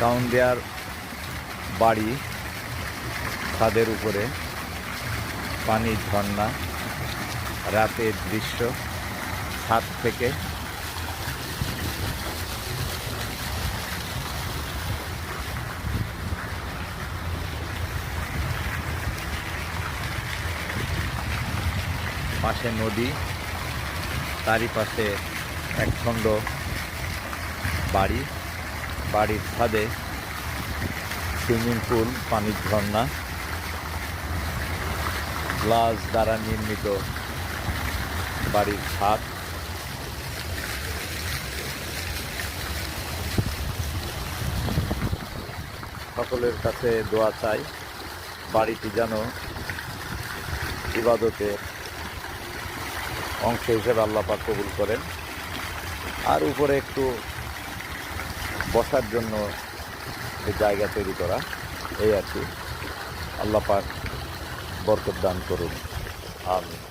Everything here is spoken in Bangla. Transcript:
সাউন্ডিয়ার বাড়ি, ছাদের উপরে পানির ঝর্ণা, রাতের দৃশ্য ছাদ থেকে। পাশে নদী, তারই পাশে একখণ্ড বাড়ি, বাড়ির ছাদে সুইমিং পুল, পানির ঝর্ণা, গ্লাস দ্বারা নির্মিত বাড়ির ছাদ। সকলের কাছে দোয়া চাই বাড়িটি যেন ইবাদতের অংশ হিসেবে আল্লাহ পাক কবুল করেন। আর উপরে একটু বসার জন্য জায়গা তৈরি করা, এই আর কি। আল্লাহ পাক বরকত দান করুন, আমিন।